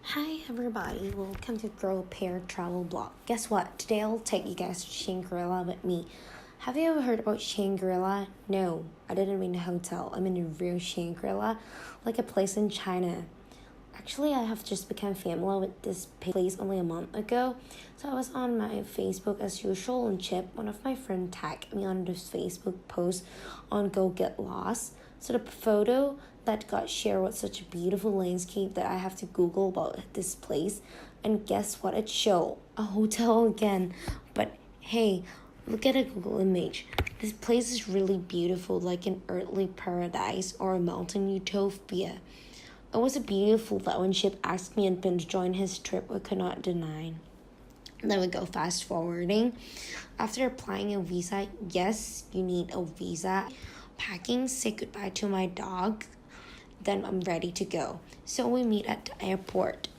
Hi everybody, welcome to Grow Pear Travel Blog. Guess what? Today I'll take you guys to Shangri-La with me. Have you ever heard about Shangri-La? No, I didn't mean a hotel. I mean a real Shangri-La, like a place in China. Actually, I have just become familiar with this place only a month ago. So I was on my Facebook as usual, and Chip, one of my friends, tagged me on this Facebook post on Go Get Lost. So the photo that got shared was such a beautiful landscape that I have to Google about this place. And guess what it showed? A hotel again. But hey, look at a Google image. This place is really beautiful, like an earthly paradise or a mountain utopia. It was a beautiful that when Chip asked me and Pin to join his trip, we could not deny. Then we go fast forwarding. After applying a visa, yes, you need a visa. Packing, say goodbye to my dog, then I'm ready to go. So we meet at the airport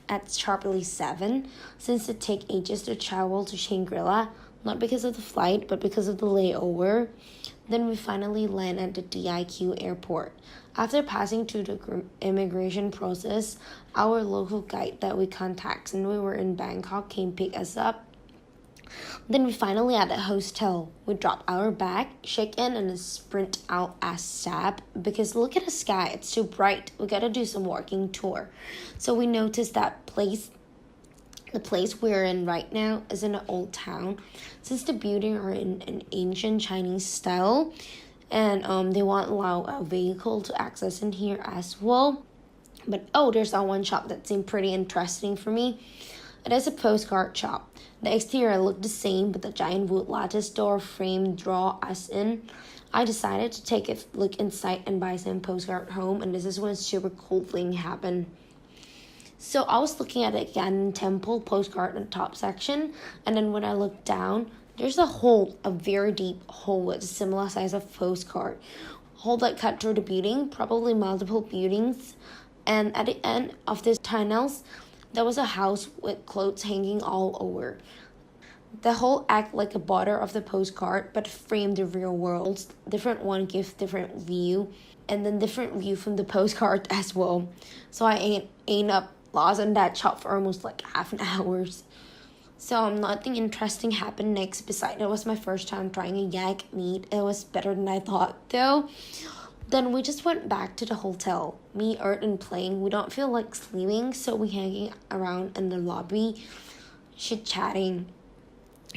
at sharply 7, since it takes ages to travel to Shangri-La, not because of the flight, but because of the layover. Then we finally land at the DIQ airport. After passing through the immigration process, our local guide that we contacted when we were in Bangkok came pick us up. Then we finally at the hostel. We drop our bag, check in, and sprint out ASAP because look at the sky, it's so bright. We gotta do some walking tour. So we noticed that the place we're in right now is in an old town, since the buildings are in an ancient Chinese style, and they won't allow a vehicle to access in here as well. But there's that one shop that seemed pretty interesting for me. It is a postcard shop. The exterior looked the same, but the giant wood lattice door frame draw us in. I decided to take a look inside and buy some postcard home, and this is when a super cool thing happened. So I was looking at a Ganon Temple postcard in the top section, and then when I looked down, there's a very deep hole with a similar size of postcard. Hole that cut through the building, probably multiple buildings, and at the end of this tunnels, there was a house with clothes hanging all over. The whole act like a border of the postcard, but framed the real world. Different one gives different view, and then different view from the postcard as well. So I ain't up lost in that shop for almost like half an hour. So nothing interesting happened next. Besides, it was my first time trying a yak meat. It was better than I thought though. Then we just went back to the hotel. Me, Ert, and playing. We don't feel like sleeping, so we hanging around in the lobby, chit-chatting.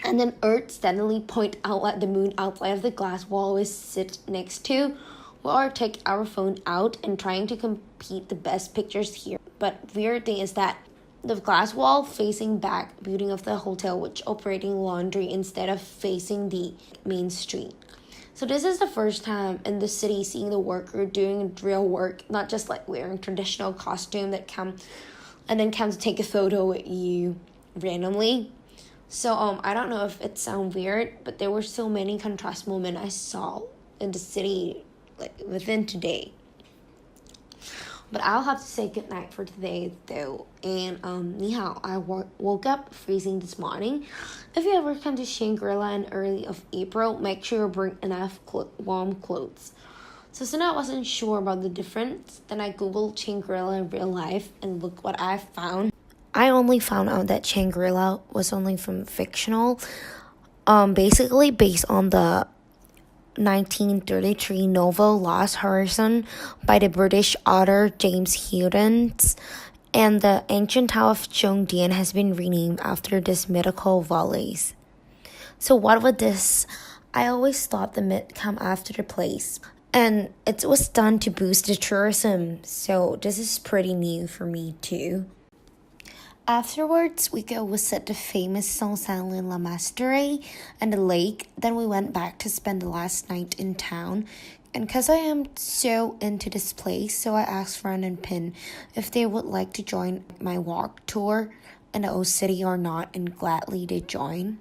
And then Ert steadily point out at the moon outside of the glass wall we sit next to. We all take our phone out and trying to compete the best pictures here. But weird thing is that the glass wall facing back building of the hotel, which operating laundry instead of facing the main street. So this is the first time in the city seeing the worker doing real work, not just like wearing traditional costume that come to take a photo with you randomly. So I don't know if it sounds weird, but there were so many contrast moments I saw in the city like within today. But I'll have to say goodnight for today though. And ni hao, I woke up freezing this morning. If you ever come to Shangri-La in early of April, make sure you bring enough warm clothes. So since I wasn't sure about the difference, then I googled Shangri-La in real life, and look what I found. I only found out that Shangri-La was only from fictional, basically based on the 1933 novel Lost Horizon by the British author James Hudens, and the ancient town of Chongdian has been renamed after this mythical valleys. So what would this? I always thought the myth come after the place, and it was done to boost the tourism, so this is pretty new for me too. Afterwards, we go visit the famous Saint-Salin La Mastery and the lake. Then we went back to spend the last night in town. And because I am so into this place, so I asked Fran and Pin if they would like to join my walk tour in the old city or not, and gladly they joined.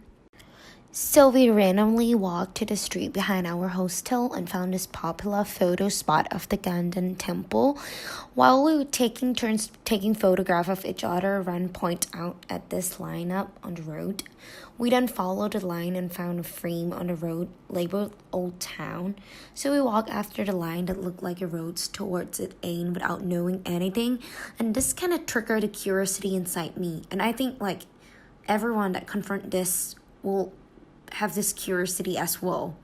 So we randomly walked to the street behind our hostel and found this popular photo spot of the Ganden temple. While we were taking turns taking photographs of each other, Ren pointed out at this lineup on the road. We then followed the line and found a frame on the road labeled Old Town. So we walked after the line that looked like a road towards it aimed without knowing anything. And this kind of triggered the curiosity inside me. And I think everyone that confront this will have this curiosity as well.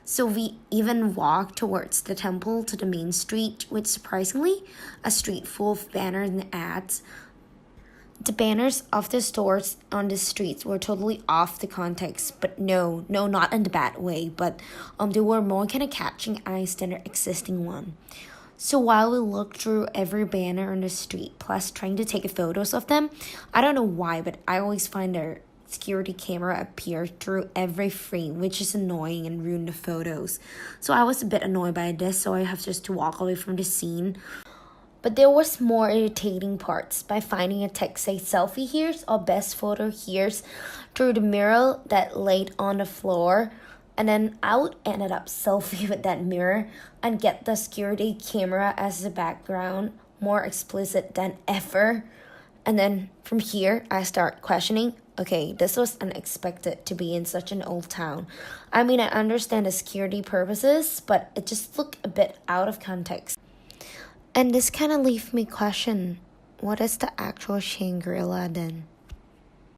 So we even walked towards the temple to the main street, which surprisingly, a street full of banners and ads. The banners of the stores on the streets were totally off the context, but no, not in the bad way, but they were more kind of catching eyes than their existing one. So while we looked through every banner on the street, plus trying to take photos of them, I don't know why, but I always find their security camera appear through every frame, which is annoying and ruined the photos. So I was a bit annoyed by this, so I have just to walk away from the scene. But there was more irritating parts by finding a text say selfie here's or best photo here's through the mirror that laid on the floor. And then I would ended up selfie with that mirror and get the security camera as the background more explicit than ever. And then from here, I start questioning, okay, this was unexpected to be in such an old town. I mean, I understand the security purposes, but it just looked a bit out of context. And this kind of leaves me question, what is the actual Shangri-La then?